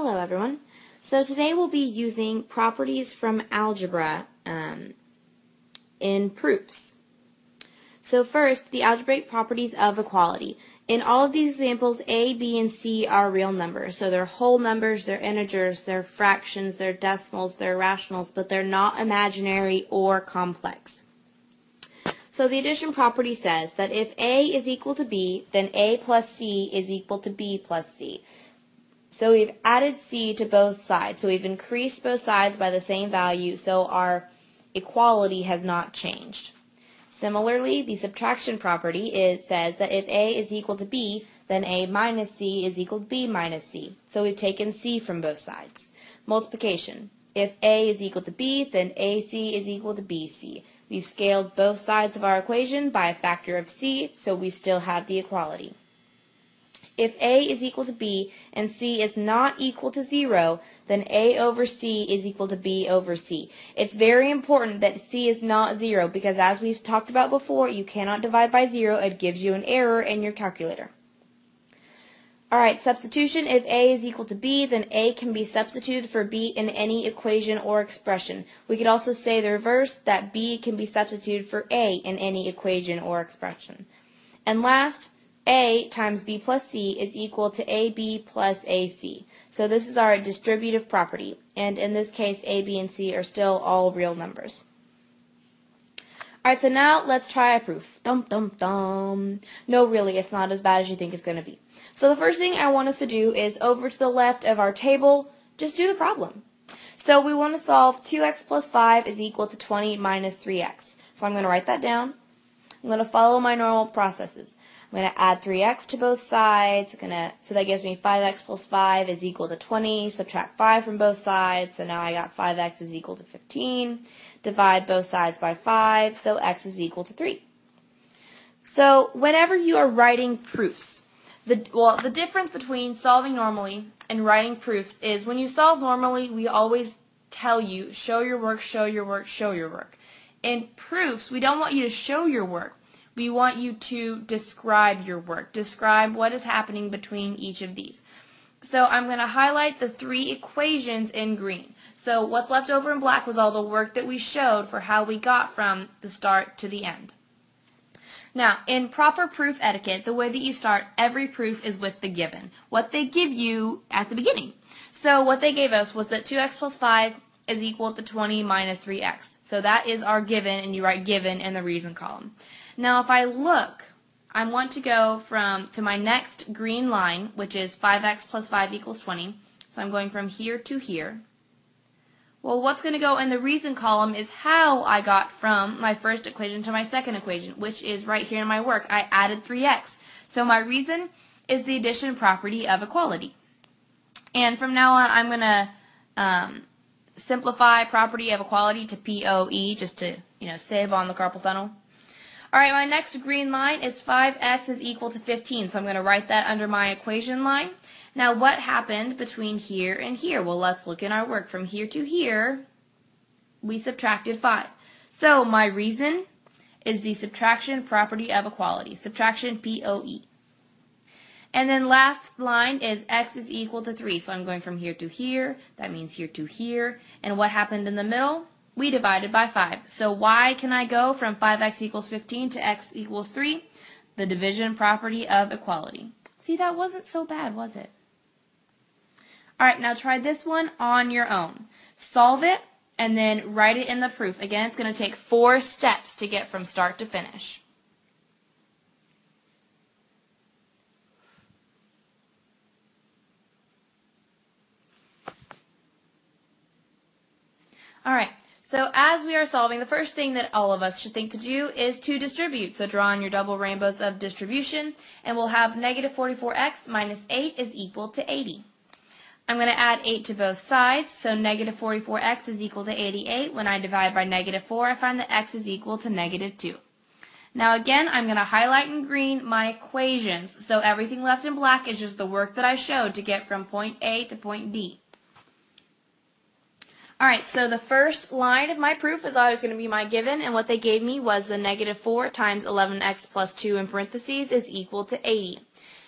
Hello everyone. So today we'll be using properties from algebra in proofs. So first, the algebraic properties of equality. In all of these examples, A, B, and C are real numbers. So they're whole numbers, they're integers, they're fractions, they're decimals, they're rationals, but they're not imaginary or complex. So the addition property says that if A is equal to B, then A plus C is equal to B plus C. So we've added C to both sides. So we've increased both sides by the same value, so our equality has not changed. Similarly, the subtraction property says that if A is equal to B, then A minus C is equal to B minus C. So we've taken C from both sides. Multiplication. If A is equal to B, then AC is equal to BC. We've scaled both sides of our equation by a factor of C, so we still have the equality. If A is equal to B and C is not equal to 0, then A over C is equal to B over C. It's very important that C is not 0 because, as we've talked about before, you cannot divide by 0. It gives you an error in your calculator. Alright, substitution. If A is equal to B, then A can be substituted for B in any equation or expression. We could also say the reverse, that B can be substituted for A in any equation or expression. And last, A times B plus C is equal to AB plus AC. So this is our distributive property, and in this case A, B, and C are still all real numbers. Alright, so now let's try a proof. Dum dum dum. No, really, it's not as bad as you think it's going to be. So the first thing I want us to do is over to the left of our table, just do the problem. So we want to solve 2x plus 5 is equal to 20 minus 3x. So I'm going to write that down. I'm going to follow my normal processes. I'm going to add 3x to both sides. So that gives me 5x plus 5 is equal to 20. Subtract 5 from both sides. So now I got 5x is equal to 15. Divide both sides by 5. So x is equal to 3. So whenever you are writing proofs, the difference between solving normally and writing proofs is when you solve normally, we always tell you, show your work, show your work, show your work. In proofs, we don't want you to show your work. We want you to describe your work. Describe what is happening between each of these. So I'm going to highlight the 3 equations in green. So what's left over in black was all the work that we showed for how we got from the start to the end. Now, in proper proof etiquette, the way that you start every proof is with the given, what they give you at the beginning. So what they gave us was that 2x plus 5 is equal to 20 minus 3x. So that is our given, and you write given in the reason column. Now, if I look, I want to go to my next green line, which is 5x plus 5 equals 20. So I'm going from here to here. Well, what's going to go in the reason column is how I got from my first equation to my second equation, which is right here in my work. I added 3x. So my reason is the addition property of equality. And from now on, I'm going to simplify property of equality to POE, just to save on the carpal tunnel. Alright, my next green line is 5x is equal to 15, so I'm going to write that under my equation line. Now, what happened between here and here? Well, let's look in our work. From here to here, we subtracted 5. So my reason is the subtraction property of equality, subtraction POE. And then last line is x is equal to 3, so I'm going from here to here. That means here to here. And what happened in the middle? We divided by 5. So why can I go from 5x equals 15 to x equals 3? The division property of equality. See, that wasn't so bad, was it? Alright, now try this one on your own. Solve it and then write it in the proof. Again, it's going to take 4 steps to get from start to finish. Alright. So as we are solving, the first thing that all of us should think to do is to distribute. So draw on your double rainbows of distribution, and we'll have negative 44x minus 8 is equal to 80. I'm going to add 8 to both sides, so negative 44x is equal to 88. When I divide by negative 4, I find that x is equal to negative 2. Now again, I'm going to highlight in green my equations, so everything left in black is just the work that I showed to get from point A to point B. Alright, so the first line of my proof is always going to be my given, and what they gave me was the negative 4 times 11x plus 2 in parentheses is equal to 80.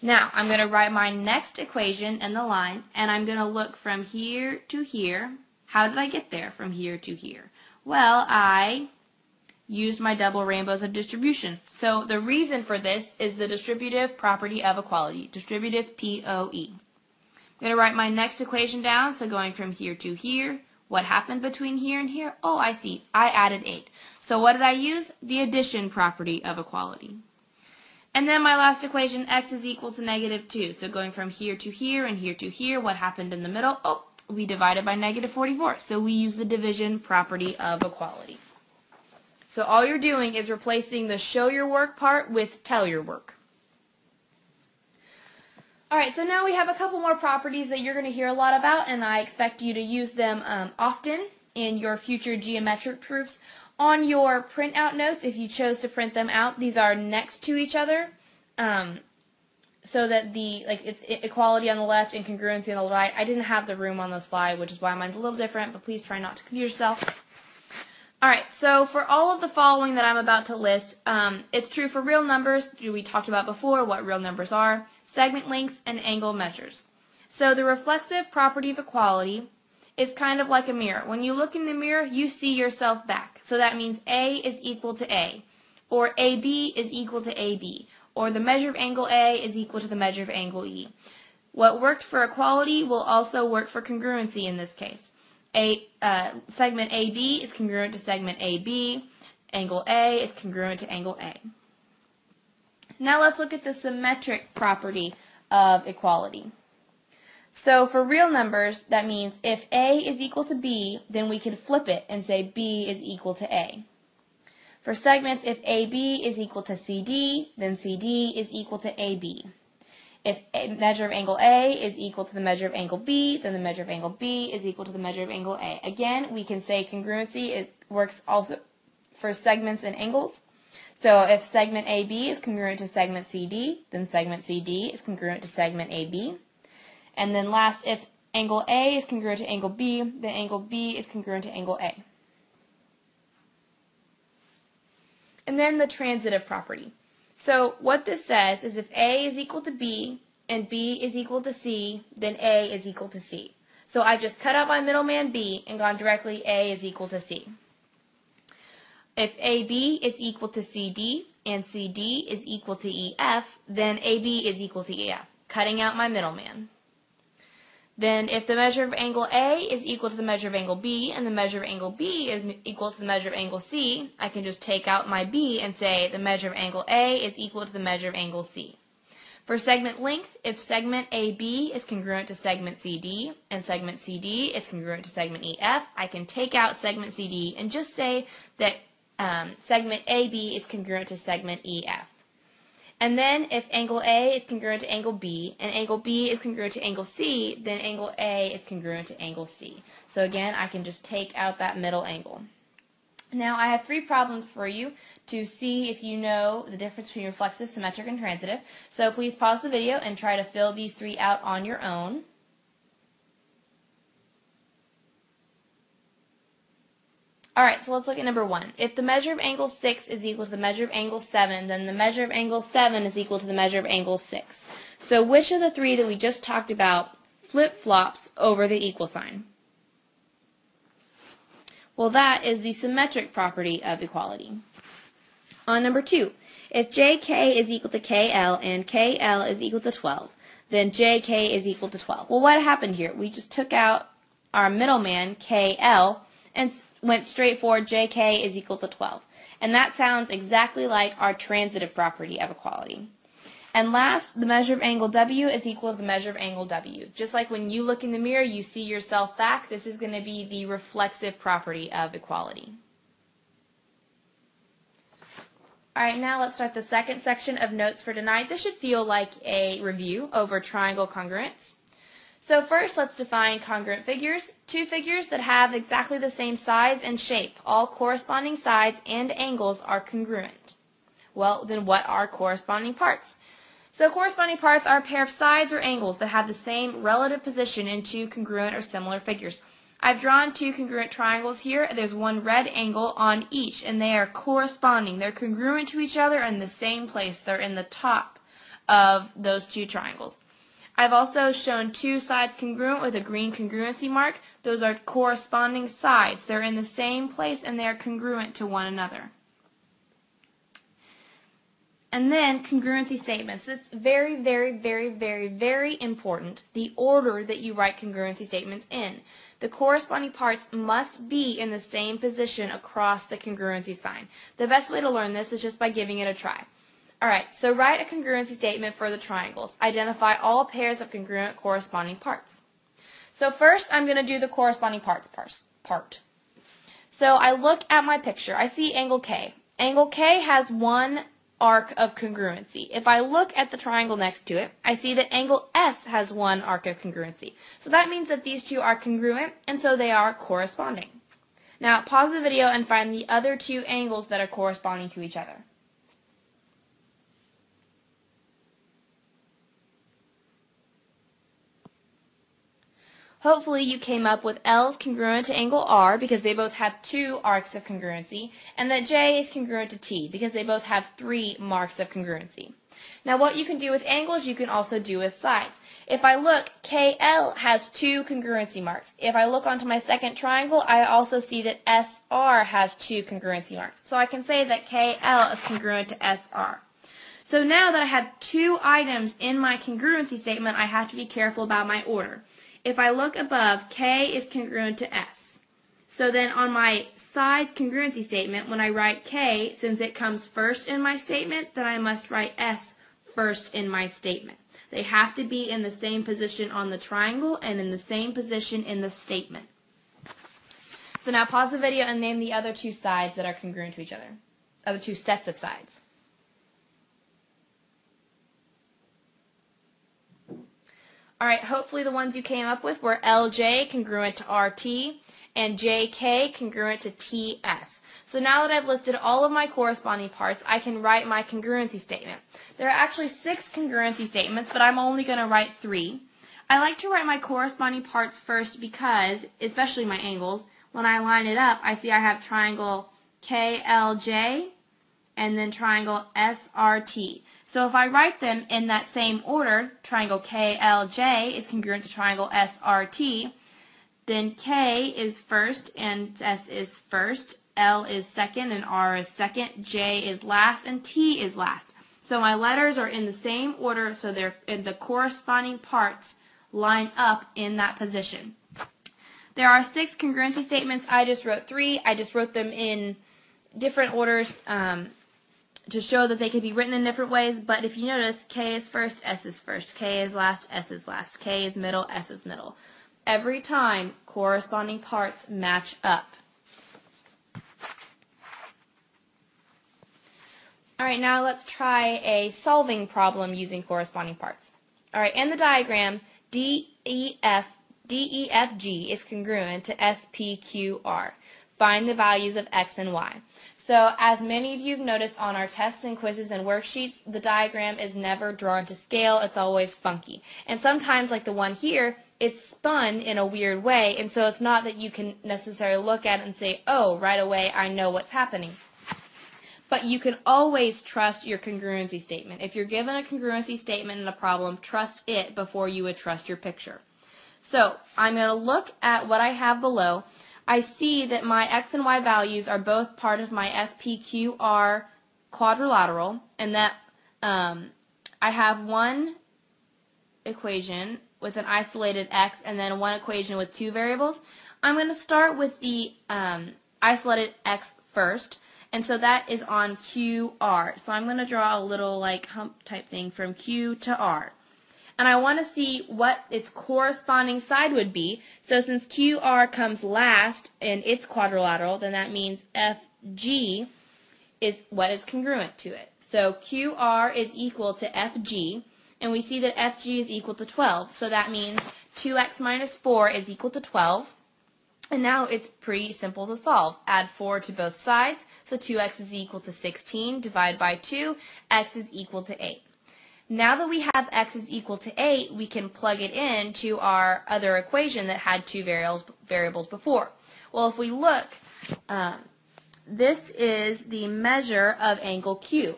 Now, I'm going to write my next equation in the line, and I'm going to look from here to here. How did I get there from here to here? Well, I used my double rainbows of distribution. So the reason for this is the distributive property of equality, distributive POE. I'm going to write my next equation down, so going from here to here. What happened between here and here? Oh, I see. I added 8. So what did I use? The addition property of equality. And then my last equation, x is equal to -2. So going from here to here and here to here, what happened in the middle? Oh, we divided by -44. So we use the division property of equality. So all you're doing is replacing the show your work part with tell your work. Alright, so now we have a couple more properties that you're going to hear a lot about, and I expect you to use them often in your future geometric proofs. On your printout notes, if you chose to print them out, these are next to each other, so that it's equality on the left and congruency on the right. I didn't have the room on the slide, which is why mine's a little different, but please try not to confuse yourself. Alright, so for all of the following that I'm about to list, it's true for real numbers, we talked about before what real numbers are, segment lengths, and angle measures. So the reflexive property of equality is kind of like a mirror. When you look in the mirror, you see yourself back. So that means A is equal to A, or AB is equal to AB, or the measure of angle A is equal to the measure of angle E. What worked for equality will also work for congruency in this case. Segment AB is congruent to segment AB. Angle A is congruent to angle A. Now let's look at the symmetric property of equality. So for real numbers, that means if A is equal to B, then we can flip it and say B is equal to A. For segments, if AB is equal to CD, then CD is equal to AB. If a measure of angle A is equal to the measure of angle B, then the measure of angle B is equal to the measure of angle A. Again, we can say congruency. It works also for segments and angles. So if segment AB is congruent to segment CD, then segment CD is congruent to segment AB. And then last, if angle A is congruent to angle B, then angle B is congruent to angle A. And then the transitive property. So what this says is if A is equal to B and B is equal to C, then A is equal to C. So I've just cut out my middleman B and gone directly A is equal to C. If AB is equal to CD and CD is equal to EF, then AB is equal to EF, cutting out my middleman. Then if the measure of angle A is equal to the measure of angle B and the measure of angle B is equal to the measure of angle C, I can just take out my B and say the measure of angle A is equal to the measure of angle C. For segment length, if segment AB is congruent to segment CD and segment CD is congruent to segment EF, I can take out segment CD and just say that segment AB is congruent to segment EF. And then if angle A is congruent to angle B and angle B is congruent to angle C, then angle A is congruent to angle C. So again, I can just take out that middle angle. Now I have 3 problems for you to see if you know the difference between reflexive, symmetric, and transitive. So please pause the video and try to fill these 3 out on your own. Alright, so let's look at number 1. If the measure of angle 6 is equal to the measure of angle 7, then the measure of angle 7 is equal to the measure of angle 6. So which of the 3 that we just talked about flip-flops over the equal sign? Well, that is the symmetric property of equality. On number 2, if JK is equal to KL and KL is equal to 12, then JK is equal to 12. Well, what happened here? We just took out our middleman, KL, and went straight for JK is equal to 12. And that sounds exactly like our transitive property of equality. And last, the measure of angle W is equal to the measure of angle W. Just like when you look in the mirror, you see yourself back, this is going to be the reflexive property of equality. Alright, now let's start the second section of notes for tonight. This should feel like a review over triangle congruence. So first, let's define congruent figures. 2 figures that have exactly the same size and shape. All corresponding sides and angles are congruent. Well, then what are corresponding parts? So corresponding parts are a pair of sides or angles that have the same relative position in 2 congruent or similar figures. I've drawn 2 congruent triangles here. There's one red angle on each, and they are corresponding. They're congruent to each other in the same place. They're in the top of those two triangles. I've also shown two sides congruent with a green congruency mark. Those are corresponding sides. They're in the same place and they are congruent to one another. And then congruency statements. It's very, very, very, very, very important the order that you write congruency statements in. The corresponding parts must be in the same position across the congruency sign. The best way to learn this is just by giving it a try. Alright, so write a congruency statement for the triangles. Identify all pairs of congruent corresponding parts. So first I'm going to do the corresponding parts part. So I look at my picture. I see angle K. Angle K has one arc of congruency. If I look at the triangle next to it, I see that angle S has one arc of congruency. So that means that these two are congruent, and so they are corresponding. Now pause the video and find the other two angles that are corresponding to each other. Hopefully you came up with L is congruent to angle R because they both have two arcs of congruency, and that J is congruent to T because they both have three marks of congruency. Now what you can do with angles, you can also do with sides. If I look, KL has two congruency marks. If I look onto my second triangle, I also see that SR has two congruency marks. So I can say that KL is congruent to SR. So now that I have two items in my congruency statement, I have to be careful about my order. If I look above, K is congruent to S. So then on my side congruency statement, when I write K, since it comes first in my statement, then I must write S first in my statement. They have to be in the same position on the triangle and in the same position in the statement. So now pause the video and name the other two sides that are congruent to each other. Other two sets of sides. Alright, hopefully the ones you came up with were LJ congruent to RT and JK congruent to TS. So now that I've listed all of my corresponding parts, I can write my congruency statement. There are actually 6 congruency statements, but I'm only going to write 3. I like to write my corresponding parts first because, especially my angles, when I line it up, I see I have triangle KLJ and then triangle SRT. So if I write them in that same order, triangle KLJ is congruent to triangle SRT, then K is first and S is first, L is second and R is second, J is last and T is last. So my letters are in the same order, so they're in the corresponding parts line up in that position. There are 6 congruency statements. I just wrote 3. I just wrote them in different orders to show that they could be written in different ways, but if you notice, K is first, S is first, K is last, S is last, K is middle, S is middle. Every time, corresponding parts match up. Alright, now let's try a solving problem using corresponding parts. Alright, in the diagram, DEFG is congruent to SPQR. Find the values of X and Y. So as many of you have noticed on our tests and quizzes and worksheets, the diagram is never drawn to scale. It's always funky. And sometimes, like the one here, it's spun in a weird way, and so it's not that you can necessarily look at it and say, oh, right away I know what's happening. But you can always trust your congruency statement. If you're given a congruency statement in a problem, trust it before you would trust your picture. So I'm going to look at what I have below. I see that my X and Y values are both part of my SPQR quadrilateral, and that I have one equation with an isolated X and then one equation with 2 variables. I'm going to start with the isolated X first, and so that is on QR. So I'm going to draw a little like hump type thing from Q to R. And I want to see what its corresponding side would be. So since QR comes last in its quadrilateral, then that means FG is what is congruent to it. So QR is equal to FG, and we see that FG is equal to 12. So that means 2x minus 4 is equal to 12. And now it's pretty simple to solve. Add 4 to both sides, so 2x is equal to 16. Divide by 2, x is equal to 8. Now that we have x is equal to 8, we can plug it into our other equation that had 2 variables before. Well, if we look, this is the measure of angle Q.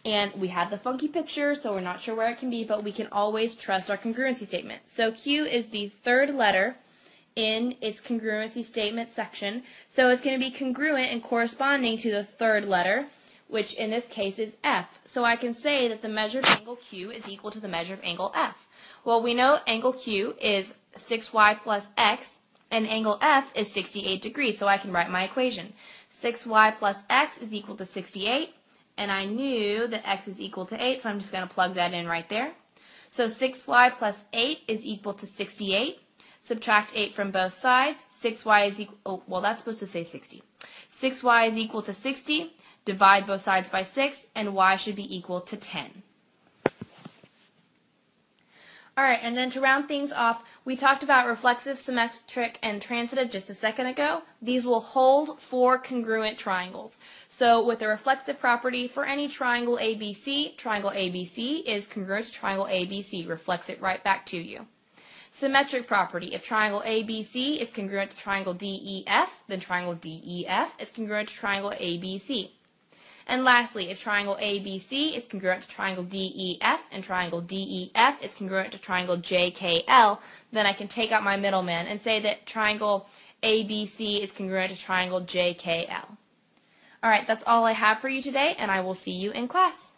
And we had the funky picture, so we're not sure where it can be, but we can always trust our congruency statement. So Q is the third letter in its congruency statement section, so it's going to be congruent and corresponding to the third letter, which in this case is F. So I can say that the measured angle Q is equal to the measured angle F. Well, we know angle Q is 6y plus x, and angle F is 68 degrees, so I can write my equation. 6y plus x is equal to 68, and I knew that x is equal to 8, so I'm just going to plug that in right there. So 6y plus 8 is equal to 68. Subtract 8 from both sides. 6y is equal, oh, well, that's supposed to say 60. 6y is equal to 60. Divide both sides by 6, and y should be equal to 10. All right, and then to round things off, we talked about reflexive, symmetric, and transitive just a second ago. These will hold for congruent triangles. So with the reflexive property, for any triangle ABC is congruent to triangle ABC. Reflects it right back to you. Symmetric property, if triangle ABC is congruent to triangle DEF, then triangle DEF is congruent to triangle ABC. And lastly, if triangle ABC is congruent to triangle DEF and triangle DEF is congruent to triangle JKL, then I can take out my middleman and say that triangle ABC is congruent to triangle JKL. All right, that's all I have for you today, and I will see you in class.